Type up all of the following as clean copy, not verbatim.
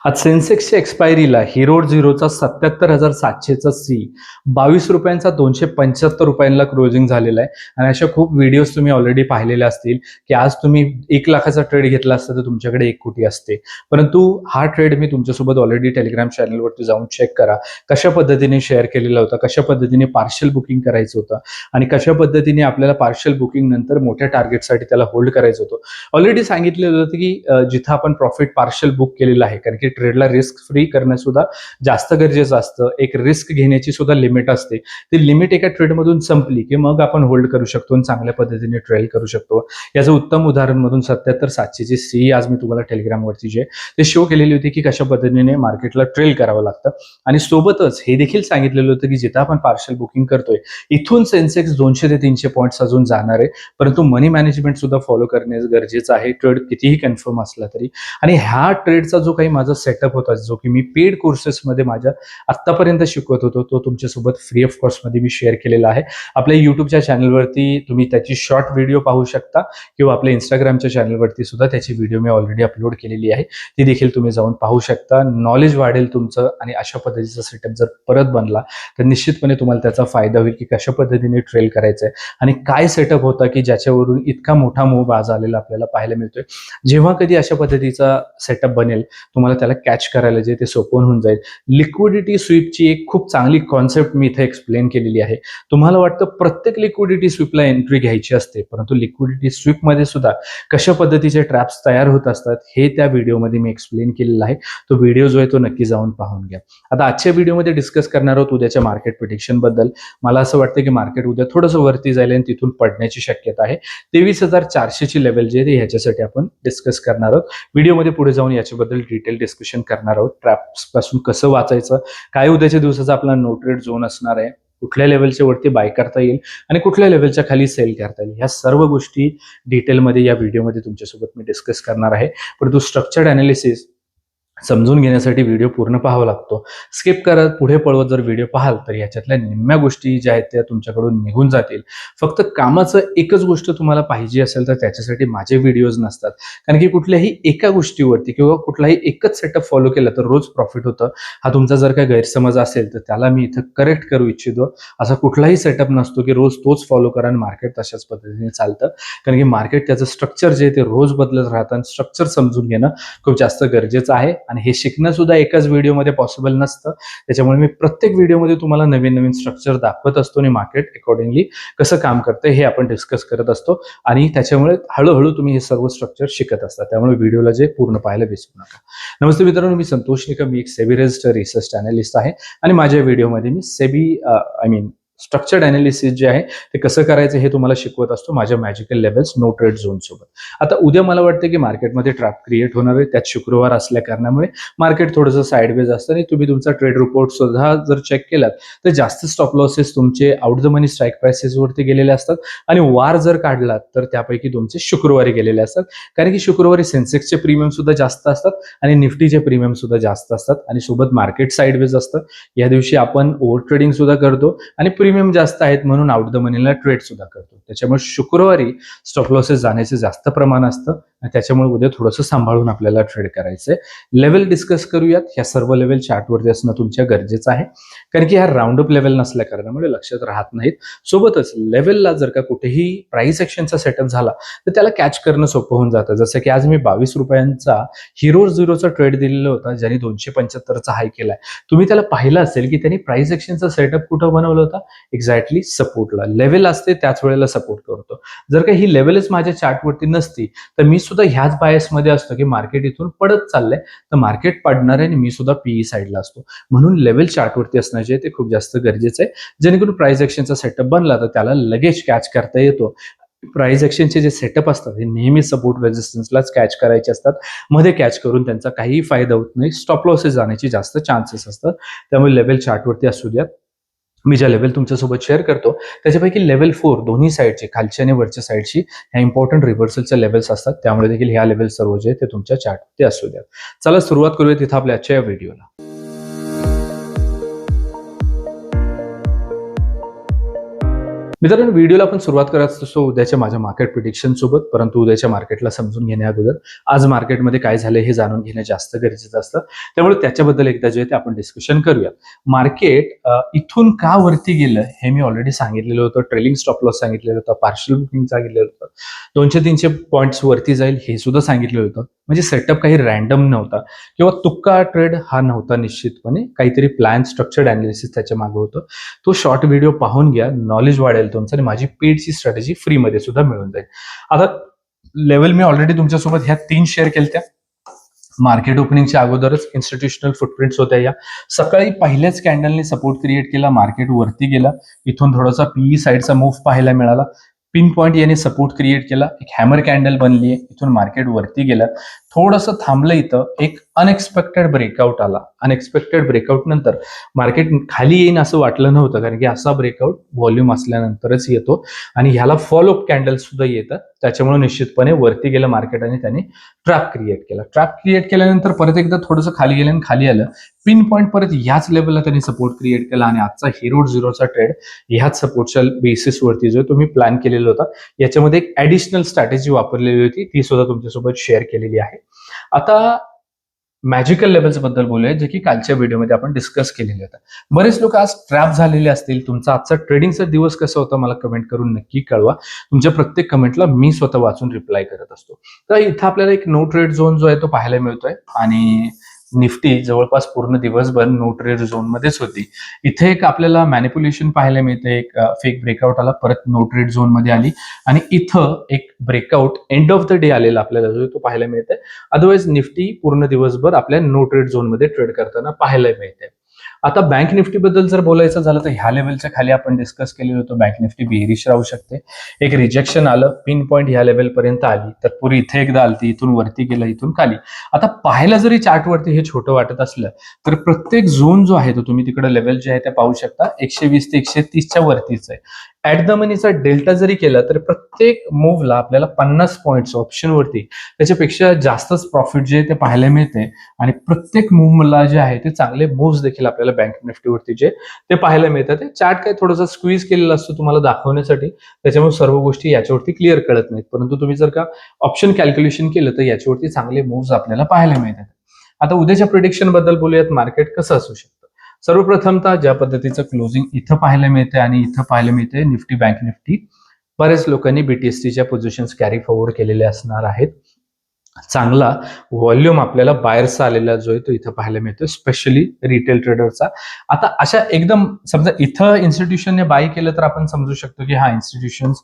आज सेन्सेक्सच्या एक्सपायरीला hero झिरोचा 77,700चा C 22 रुपयांचा 275 रुपयांना क्लोजिंग झालेला आहे. आणि अशा खूप व्हिडिओज तुम्ही ऑलरेडी पाहिलेल्या असतील की आज तुम्ही 1,00,000चा ट्रेड घेतला असता तर तुमच्याकडे 1 कोटी असते. परंतु हा ट्रेड मी तुमच्यासोबत ऑलरेडी टेलिग्राम चॅनलवरती जाऊन चेक करा. कशा पद्धतीने शेअर केलेला होता, कशा पद्धतीने पार्शल बुकिंग करायचं होतं आणि कशा पद्धतीने आपल्याला पार्शल बुकिंग नंतर मोठ्या टार्गेटसाठी त्याला होल्ड करायचं होतं. ऑलरेडी सांगितलेलं होतं की जिथं आपण प्रॉफिट पार्शल बुक केलेलं आहे, कारण की ट्रेडला रिस्क फ्री करणं सुद्धा जास्त गरजेचं असतं. एक रिस्क घेण्याची सुद्धा लिमिट असते. ती लिमिट एका ट्रेडमधून संपली की मग आपण होल्ड करू शकतो आणि चांगल्या पद्धतीने ट्रेड करू शकतो. याचं उत्तम उदाहरण मधून 77,700ची सी आज मी तुम्हाला टेलिग्रामवरती जे ते शो केलेली होती की कशा पद्धतीने मार्केटला ट्रेल करावं लागतं. आणि सोबतच हे देखील सांगितलेलं होतं की जिथं आपण पार्शल बुकिंग करतोय इथून सेन्सेक्स 200 ते 300 पॉईंट्स अजून जाणार आहे. परंतु मनी मॅनेजमेंट सुद्धा फॉलो करणे गरजेचं आहे, ट्रेड कितीही कन्फर्म असला तरी. आणि ह्या ट्रेडचा जो काही माझा सेटअप होता, जो की मी पेड कोर्सेसमध्ये माझ्या आत्तापर्यंत शिकवत होतो, तो तुमच्यासोबत फ्री ऑफ कॉस्टमध्ये मी शेअर केलेला आहे. आपल्या युट्यूबच्या चॅनलवरती तुम्ही त्याची शॉर्ट व्हिडिओ पाहू शकता किंवा आपल्या इंस्टाग्रामच्या चॅनलवरती सुद्धा त्याची व्हिडिओ मी ऑलरेडी अपलोड केलेली आहे. ती देखील तुम्ही जाऊन पाहू शकता. नॉलेज वाढेल तुमचं आणि अशा पद्धतीचा सेटअप जर परत बनला तर निश्चितपणे तुम्हाला त्याचा फायदा होईल की कशा पद्धतीने ट्रेल करायचं आहे आणि काय सेटअप होता की ज्याच्यावरून इतका मोठा मूव आज आलेला आपल्याला पाहायला मिळतोय. जेव्हा कधी अशा पद्धतीचा सेटअप बनेल तुम्हाला त्याला कॅच करायला जे ते सोपं होऊन जाईल. लिक्विडिटी स्वीपची एक खूप चांगली कॉन्सेप्ट मी इथे एक्सप्लेन केलेली आहे. तुम्हाला वाटतं प्रत्येक लिक्विडिटी स्वीपला एंट्री घ्यायची असते, परंतु लिक्विडिटी स्वीपमध्ये सुद्धा कशा पद्धतीचे ट्रॅप्स तयार होत असतात हे त्या व्हिडिओमध्ये मी एक्सप्लेन केलेलं आहे. तो व्हिडिओ जो आहे तो नक्की जाऊन पाहून घ्या. आता आजच्या व्हिडिओमध्ये डिस्कस करणार आहोत उद्याच्या मार्केट प्रिडिक्शन बद्दल. मला असं वाटतं की मार्केट उद्या थोडंसं वरती जाईल आणि तिथून पडण्याची शक्यता आहे. 23,400ची लेवल जे आहे ह्याच्यासाठी आपण डिस्कस करणार आहोत. व्हिडिओमध्ये पुढे जाऊन याच्याबद्दल डिटेल डिस्कशन करणार आहोत. ट्रॅप्स पासून कसं वाचायचं, काय उद्याच्या दिवसाचा आपला नो ट्रेड झोन असणार आहे, कुठल्या लेवलच्या वरती बाय करता येईल आणि कुठल्या लेवलच्या खाली सेल करता येईल, ह्या सर्व गोष्टी डिटेलमध्ये या व्हिडिओमध्ये तुमच्यासोबत मी डिस्कस करणार आहे. परंतु स्ट्रक्चर्ड अनालिसिस समजून घेण्यासाठी व्हिडिओ पूर्ण पाहावा लागतो. स्किप करत पुढे पळवत जर व्हिडिओ पाहाल तर याच्यातल्या निम्म्या गोष्टी ज्या आहेत त्या तुमच्याकडून निघून जातील. फक्त कामाचं एकच गोष्ट तुम्हाला पाहिजे असेल तर त्याच्यासाठी माझे व्हिडिओज नसतात, कारण की कुठल्याही एका गोष्टीवरती किंवा कुठलाही एकच सेटअप फॉलो केला तर रोज प्रॉफिट होतं. हा तुमचा जर काही गैरसमज असेल तर त्याला मी इथं करेक्ट करू इच्छितो. असा कुठलाही सेटअप नसतो की रोज तोच फॉलो करा आणि मार्केट तशाच पद्धतीने चालतं, कारण की मार्केट त्याचं स्ट्रक्चर जे ते रोज बदलत राहतं आणि स्ट्रक्चर समजून घेणं खूप जास्त गरजेचं आहे. आणि हे शिकणं सुद्धा एकाच व्हिडिओमध्ये पॉसिबल नसतं. त्याच्यामुळे मी प्रत्येक व्हिडिओमध्ये तुम्हाला नवीन नवीन स्ट्रक्चर दाखवत असतो आणि मार्केट अकॉर्डिंगली कसं काम करतं हे आपण डिस्कस करत असतो. आणि त्याच्यामुळे हळूहळू तुम्ही हे सर्व स्ट्रक्चर शिकत असता. त्यामुळे व्हिडिओला जे पूर्ण पाहायला विसरू नका. नमस्ते मित्रांनो, मी संतोष निकम, मी एक सेबी रजिस्टर्ड रिसर्च अनालिस्ट आहे आणि माझ्या व्हिडिओमध्ये मी सेबी स्ट्रक्चर्ड अनालिसिस जे आहे ते कसं करायचं हे तुम्हाला शिकवत असतो माझ्या magical levels no trade zone सोबत. आता उद्या मला वाटतं की मार्केटमध्ये ट्रॅप क्रिएट होणार आहे. त्यात शुक्रवार असल्या कारणामुळे मार्केट थोडंसं साईडवेज असतं आणि तुम्ही तुमचा ट्रेड रिपोर्ट सुद्धा जर चेक केलात तर जास्त स्टॉप लॉसेस तुमचे आउट द मनी स्ट्राईक प्राइसेसवरती गेलेले असतात आणि वार जर काढलात तर त्यापैकी तुमचे शुक्रवारी गेलेले असतात, कारण की शुक्रवारी सेन्सेक्सचे प्रीमियम सुद्धा जास्त असतात आणि निफ्टीचे प्रीमियम सुद्धा जास्त असतात आणि सोबत मार्केट साईडवेज असतं. या दिवशी आपण ओव्हर ट्रेडिंग सुद्धा करतो आणि प्रीमियम जास्त आहेत म्हणून आउट द मनीला ट्रेड सुद्धा करतो. त्याच्यामुळे शुक्रवारी स्टॉप लॉसेस जाण्याचे जास्त प्रमाण असतं आणि त्याच्यामुळे उद्या थोडंसं सांभाळून आपल्याला ट्रेड करायचंय. लेवल डिस्कस करूयात. ह्या सर्व लेवल चार्टवरती असणं तुमच्या गरजेचं आहे, कारण की ह्या राऊंड अप लेवल नसल्या कारणामुळे लक्षात राहत नाहीत. सोबतच लेवलला जर का कुठेही प्राइस ऍक्शनचा सेटअप झाला तर त्याला कॅच करणं सोपं होऊन जातं. जसं की आज मी 22 रुपयांचा हिरो झिरोचा ट्रेड दिलेला होता, ज्याने 275चा हाय केलाय. तुम्ही त्याला पाहिलं असेल की त्यांनी प्राइस ऍक्शनचा सेटअप कुठं बनवलं होता, एक्झॅक्टली सपोर्टला. लेवल असते त्याच वेळेला सपोर्ट करतो. जर का ही लेवलच माझ्या चार्टवरती नसती तर मी सुद्धा ह्याच बायसमध्ये असतो की मार्केट इथून पडत चाललंय तर मार्केट पडणार आहे आणि मी सुद्धा पीई साईडला असतो. म्हणून लेवल चार्टवरती असणं जे ते खूप जास्त गरजेचं आहे, जेणेकरून प्राइस ऍक्शनचा सेटअप बनला तर त्याला लगेच कॅच करता येतो. प्राइस ऍक्शनचे जे सेटअप असतात हे नेहमी सपोर्ट रेजिस्टन्सलाच कॅच करायचे असतात. मध्ये कॅच करून त्यांचा काहीही फायदा होत नाही. स्टॉप लॉसेस जाण्याची जास्त चान्सेस असतात. त्यामुळे लेवल चार्टवरती असू द्यात. मी ज्या लेवल तुमच्यासोबत शेअर करतो त्याच्यापैकी लेवल 4 दोन्ही साईडचे, खालची आणि वरच्या साईडची, ह्या इम्पॉर्टंट रिव्हर्सलच्या लेवल्स असतात. त्यामुळे देखील ह्या लेवल सर्व जे ते तुमच्या चार्टवरती असू द्यात. चला सुरुवात करूया तिथं आपल्या आजच्या या व्हिडिओला. मित्रांनो, व्हिडिओला आपण सुरुवात करत असतो उद्याच्या माझ्या मार्केट प्रिडिक्शन सोबत. परंतु उद्याच्या मार्केटला समजून घेण्या अगोदर आज मार्केटमध्ये काय झाले हे जाणून घेणं जास्त गरजेचं असतं. त्यामुळे त्याच्याबद्दल एकदा जे आहे ते आपण डिस्कशन करूया. मार्केट इथून का वरती गेलं हे मी ऑलरेडी सांगितलेलं होतं. ट्रेलिंग स्टॉप लॉस सांगितलेलं होतं, पार्शल बुकिंग सांगितलेलं होतं, 200-300 पॉईंट्स वरती जाईल हे सुद्धा सांगितलेलं होतं. म्हणजे सेटअप काही रॅन्डम नव्हता किंवा तुक्का ट्रेड हा नव्हता. निश्चितपणे काहीतरी प्लॅन, स्ट्रक्चर्ड अनालिसिस त्याच्या मागे होतं. तो शॉर्ट व्हिडिओ पाहून घ्या, नॉलेज वाढेल तुमचं आणि माझी पेडची स्ट्रॅटेजी फ्रीमध्ये सुद्धा मिळून जाईल. आता लेवल मी ऑलरेडी तुमच्यासोबत ह्या 3 शेअर केल्या. मार्केट ओपनिंगच्या अगोदरच इन्स्टिट्यूशनल फुटप्रिंट्स होत्या. या सकाळी पहिल्याच कॅन्डलने सपोर्ट क्रिएट केला, मार्केट वरती गेला. इथून थोडासा पीई साईडचा मूव्ह पाहायला मिळाला. पिन पॉईंट याने सपोर्ट क्रिएट केला, एक हॅमर कॅन्डल बनली आहे, इथून मार्केट वरती गेला, थोडंसं थांबलं, इथं एक अनएक्सपेक्टेड ब्रेकआउट आला. अनएक्सपेक्टेड ब्रेकआउट नंतर मार्केट खाली येईन असं वाटलं नव्हतं, कारण की असा ब्रेकआउट व्हॉल्यूम असल्यानंतरच येतो आणि ह्याला फॉलोअप कॅन्डल सुद्धा येतात. त्याच्यामुळे निश्चितपणे वरती गेलं मार्केट आणि त्याने ट्रॅप क्रिएट केला. ट्रॅप क्रिएट केल्यानंतर परत एकदा थोडंसं खाली गेलं आणि खाली आलं. पिन पॉईंट परत याच लेवलला त्यांनी सपोर्ट क्रिएट केला आणि आजचा हिरोड झिरोचा ट्रेड ह्याच सपोर्टच्या बेसिसवरती जो तुम्ही प्लॅन केलेला होता, याच्यामध्ये एक ऍडिशनल स्ट्रॅटेजी वापरलेली होती, ती सुद्धा तुमच्यासोबत शेअर केलेली आहे. आता मॅजिकल लेवल्स बद्दल बोलूया, जे की कालच्या व्हिडिओमध्ये आपण डिस्कस केलेले होते. बरेच लोक आज ट्रॅप झालेले असतील. तुमचा आजचा ट्रेडिंगचा दिवस कसा होता मला कमेंट करून नक्की कळवा. तुमच्या प्रत्येक कमेंटला मी स्वतः वाचून रिप्लाय करत असतो. तर इथं आपल्याला एक नो ट्रेड झोन जो आहे तो पाहायला मिळतोय आणि निफ्टी जवळपास पूर्ण दिवसभर नो ट्रेड झोन मध्येच होती. इथे एक आपल्याला मॅनिप्युलेशन पाहायला मिळते. एक फेक ब्रेकआउट आला, परत नो ट्रेड झोन मध्ये आली आणि इथं एक breakout end of the day आलेला आपल्याला जो तो पाहायला मिळते. अदरवाईज निफ्टी पूर्ण दिवसभर आपल्या नो ट्रेड झोन मध्ये ट्रेड करताना पाहायला मिळते. आता बँक निफ्टी बद्दल जर बोलायचं झालं तर ह्या लेवलच्या खाली आपण डिस्कस केलेलं होतं, बँक निफ्टी बेरिश राहू शकते. एक रिजेक्शन आलं, पिन पॉईंट ह्या लेवल पर्यंत आली, तर पुरी इथे एकदा आली, इथून वरती गेलं, इथून खाली. आता पाहायला जरी चार्टवरती हे छोटं वाटत असलं तर प्रत्येक झोन जो आहे तो तुम्ही तिकडे लेवल जे आहे ते पाहू शकता, 120 ते 130च्या वरतीच आहे. ऍट द मनीचा डेल्टा जरी केला तर प्रत्येक मूव्हला आपल्याला 50 पॉईंट्स ऑप्शनवरती त्याच्यापेक्षा जास्तच प्रॉफिट जे ते पाहायला मिळते आणि प्रत्येक मूव्हला जे आहे ते चांगले मूव्ह देखील आपल्याला बँक निफ्टीवरती जे ते पाहायला मिळतात. ते चार्ट काय थोडासा स्क्वीज केलेला असतो तुम्हाला दाखवण्यासाठी, त्याच्यामुळे सर्व गोष्टी याच्यावरती क्लिअर कळत नाहीत. परंतु तुम्ही जर का ऑप्शन कॅल्क्युलेशन केलं तर याच्यावरती चांगले मूव्ह आपल्याला पाहायला मिळतात. आता उद्याच्या प्रिडिक्शन बद्दल बोलूयात. मार्केट कसं असू शकतं. सर्वप्रथमतः ज्या पद्धतीचं क्लोजिंग इथं पाहायला मिळते आणि इथं पाहायला मिळते निफ्टी बँक निफ्टी, बरेच लोकांनी बीटीएसटीच्या पोझिशन्स कॅरी फॉरवर्ड केलेले असणार आहेत. चांगला व्हॉल्यूम आपल्याला बायर्सचा आलेला जो आहे तो इथं पाहायला मिळतो, स्पेशली रिटेल ट्रेडरचा. आता अशा एकदम समजा इथं इन्स्टिट्यूशनने बाय केलं तर आपण समजू शकतो की हा इन्स्टिट्यूशन्स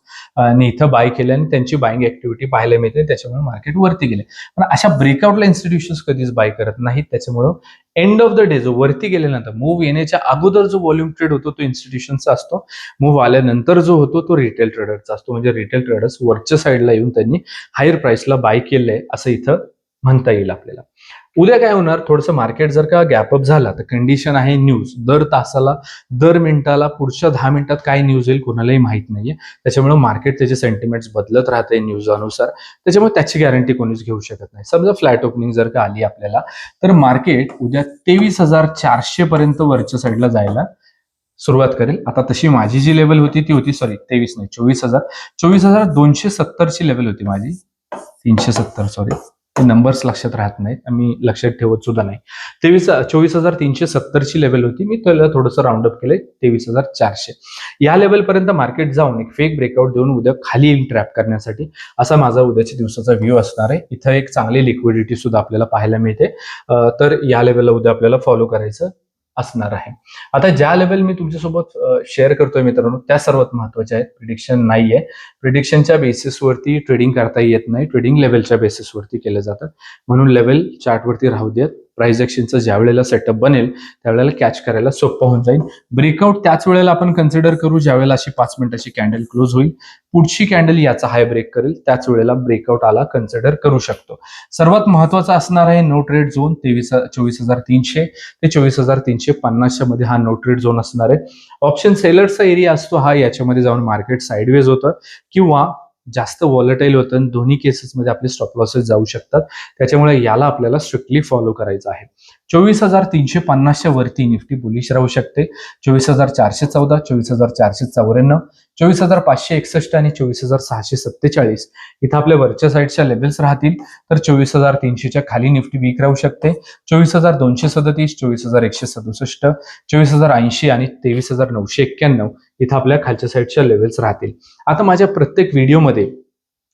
ने इथं बाय केलं आणि त्यांची बाईंग ऍक्टिव्हिटी पाहायला मिळते, त्याच्यामुळे मार्केट वरती गेले. पण अशा ब्रेकआउटला इन्स्टिट्यूशन्स कधीच बाय करत नाहीत. त्याच्यामुळं एंड ऑफ द डे जो वरती गेल्यानंतर मूव्ह येण्याच्या अगोदर जो व्हॉल्यूम ट्रेड होतो तो इन्स्टिट्यूशनचा असतो. मूव्ह आल्यानंतर जो होतो तो रिटेल ट्रेडरचा असतो. म्हणजे रिटेल ट्रेडर्स वरच्या साईडला येऊन त्यांनी हायर प्राइसला बाय केलंय असं इथं म्हणता येईल आपल्याला. उद्या काय होणार, थोडंसं मार्केट जर का गॅपअप झाला तर कंडिशन आहे न्यूज दर तासाला, दर मिनिटाला, पुढच्या 10 मिनिटात काय न्यूज येईल कोणालाही माहित नाहीये. त्याच्यामुळे मार्केट त्याचे सेंटिमेंट्स बदलत राहते न्यूजानुसार. त्याच्यामुळे त्याची गॅरंटी कोणीच घेऊ शकत नाही. समजा फ्लॅट ओपनिंग जर का आली आपल्याला तर मार्केट उद्या 23,400 पर्यंत वरच्या साईडला जायला सुरुवात करेल. आता तशी माझी जी लेवल होती ती होती 23 नाही 24,270 ची लेवल होती माझी. 370 सॉरी, ते नंबर्स लक्षात राहत नाहीत, मी लक्षात ठेवत सुद्धा नाही. 24,370 ची लेवल होती. मी त्याला थोडंसं राऊंड अप केलंय 23,400. या लेवल पर्यंत मार्केट जाऊन एक फेक ब्रेकआउट देऊन उद्या खाली येईल ट्रॅप करण्यासाठी, असा माझा उद्याच्या दिवसाचा व्ह्यू असणार आहे. इथं एक चांगली लिक्विडिटी सुद्धा आपल्याला पाहायला मिळते. तर या लेवलला उद्या आपल्याला फॉलो करायचं असणार आहे. आता ज्या लेवल मी तुमच्यासोबत शेअर करतोय मित्रांनो त्या सर्वात महत्वाच्या आहेत. प्रिडिक्शन नाहीये. प्रिडिक्शनच्या बेसिसवरती ट्रेडिंग करता येत नाही, ट्रेडिंग लेवलच्या बेसिसवरती केलं जातं. म्हणून लेवल चार्टवरती राहू देत. प्राइस ऍक्शनचं ज्या वेळेला सेटअप बनेल त्यावेळेला कॅच करायला सोपं होऊन जाईल. ब्रेकआउट त्याच वेळेला आपण कन्सिडर करू ज्या वेळेला अशी 5 मिनिटाची कॅन्डल क्लोज होईल, पुढची कॅन्डल याचा हाय ब्रेक करेल, त्याच वेळेला ब्रेकआउट आला कन्सिडर करू शकतो. सर्वात महत्वाचा असणार आहे नो ट्रेड झोन 24,300 ते 24,350 मध्ये हा नो ट्रेड झोन असणार आहे. ऑप्शन सेलरचा एरिया असतो हा, याच्यामध्ये जाऊन मार्केट साईडवेज होतं किंवा जास्त व्हॉलेटाईल होतं. दोन्ही केसेसमध्ये आपले स्टॉप लॉसेस जाऊ शकतात. त्याच्यामुळे याला आपल्याला स्ट्रिक्टली फॉलो करायचं आहे. 24,350च्या वरती निफ्टी बुलिश राहू शकते. 24,414, 24,494, 24,561 आणि 24,647 इथं आपल्या वरच्या साईडच्या लेवल्स राहतील. तर 24,300च्या खाली निफ्टी वीक राहू शकते. 24,237, 24,167, 24,080 आणि 23,991 इथं आपल्या खालच्या साईडच्या लेवल्स राहतील. आता माझ्या प्रत्येक व्हिडिओमध्ये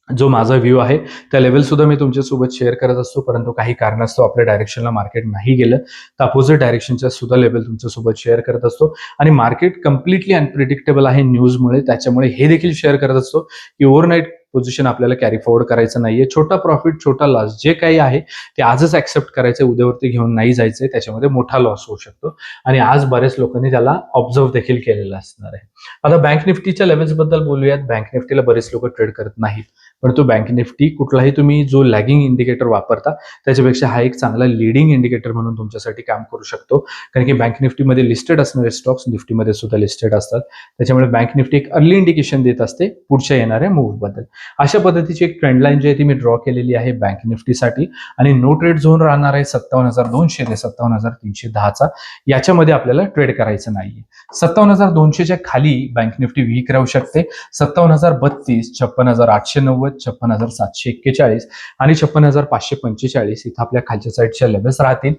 जो माझा व्ह्यू आहे त्या लेवल सुद्धा मी तुमच्यासोबत शेअर करत असतो, परंतु काही कारणास्तव आपल्या डायरेक्शनला मार्केट नाही गेलं तर अपोजिट डायरेक्शनच्या सुद्धा लेवल तुमच्यासोबत शेअर करत असतो. आणि मार्केट कम्प्लिटली अनप्रिडिक्टेबल आहे न्यूजमुळे, त्याच्यामुळे हे देखील शेअर करत असतो की ओव्हरनाईट पोझिशन आपल्याला कॅरी फॉरवर्ड करायचं नाहीये. छोटा प्रॉफिट, छोटा लॉस जे काही आहे ते आजच ऍक्सेप्ट करायचं, उद्यावरती घेऊन नाही जायचंय, त्याच्यामध्ये मोठा लॉस होऊ शकतो. आणि आज बऱ्याच लोकांनी त्याला ऑब्झर्व देखील केलेलं असणार आहे. आता बँक निफ्टीच्या लेवल्स बद्दल बोलूयात. बँक निफ्टीला बरेच लोक ट्रेड करत नाहीत, परंतु बँक निफ्टी कुठलाही तुम्ही जो लॅगिंग इंडिकेटर वापरता त्याच्यापेक्षा हा एक चांगला लिडिंग इंडिकेटर म्हणून तुमच्यासाठी काम करू शकतो. कारण की बँक निफ्टीमध्ये लिस्टेड असणारे स्टॉक्स निफ्टीमध्ये सुद्धा लिस्टेड असतात, त्याच्यामुळे बँक निफ्टी एक अर्ली इंडिकेशन देत असते पुढच्या येणाऱ्या मूव्ह बद्दल. अशा पद्धतीची एक ट्रेंड लाईन जी आहे ती मी ड्रॉ केलेली आहे बँक निफ्टीसाठी. आणि नो ट्रेड झोन राहणार आहे 57,200 ते 57,310चा. याच्यामध्ये आपल्याला ट्रेड करायचं नाहीये. 57,200च्या खाली बँक निफ्टी वीक राहू शकते. 57,032, 56,890, 56,741 आणि 56,545 इथं आपल्या खालच्या साईडच्या लेवल्स राहतील.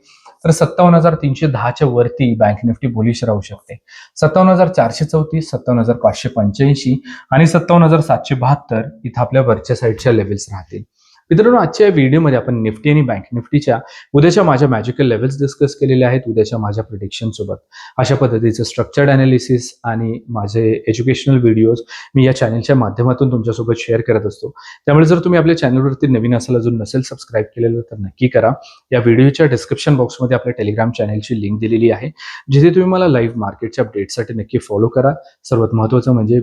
तर 57,310च्या वरती बँक निफ्टी बुलिश राहू शकते. 57,434, 57,585 आणि 57,772 इथं आपल्या वरच्या साईडच्या लेवल्स राहतील. मित्रांनो, आजच्या व्हिडिओमध्ये आपण निफ्टी आणि बँक निफ्टीच्या उद्याच्या माझ्या मॅजिकल लेवल्स डिस्कस केलेले आहेत उद्याच्या माझ्या प्रिडिक्शन सोबत. अशा पद्धतीचं स्ट्रक्चर्ड अनालिसिस आणि माझे एज्युकेशनल व्हिडिओज मी या चॅनलच्या माध्यमातून तुमच्यासोबत शेअर करत असतो. त्यामुळे जर तुम्ही आपल्या चॅनलवरती नवीन असाल, अजून नसेल सबस्क्राईब केलेलं तर नक्की करा. या व्हिडिओच्या डिस्क्रिप्शन बॉक्समध्ये आपल्या टेलिग्राम चॅनलची लिंक दिलेली आहे, जिथे तुम्ही मला लाईव्ह मार्केटच्या अपडेटसाठी नक्की फॉलो करा. सर्वात महत्त्वाचं म्हणजे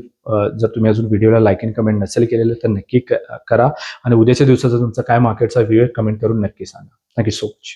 जर तुम्ही अजून व्हिडिओला लाईक आणि कमेंट नसेल केलेलं तर नक्की करा. आणि उद्याच्या दिवसाचा तुमचा काय मार्केटचा व्ह्यू आहे कमेंट करून नक्की सांगा. Thank you so much.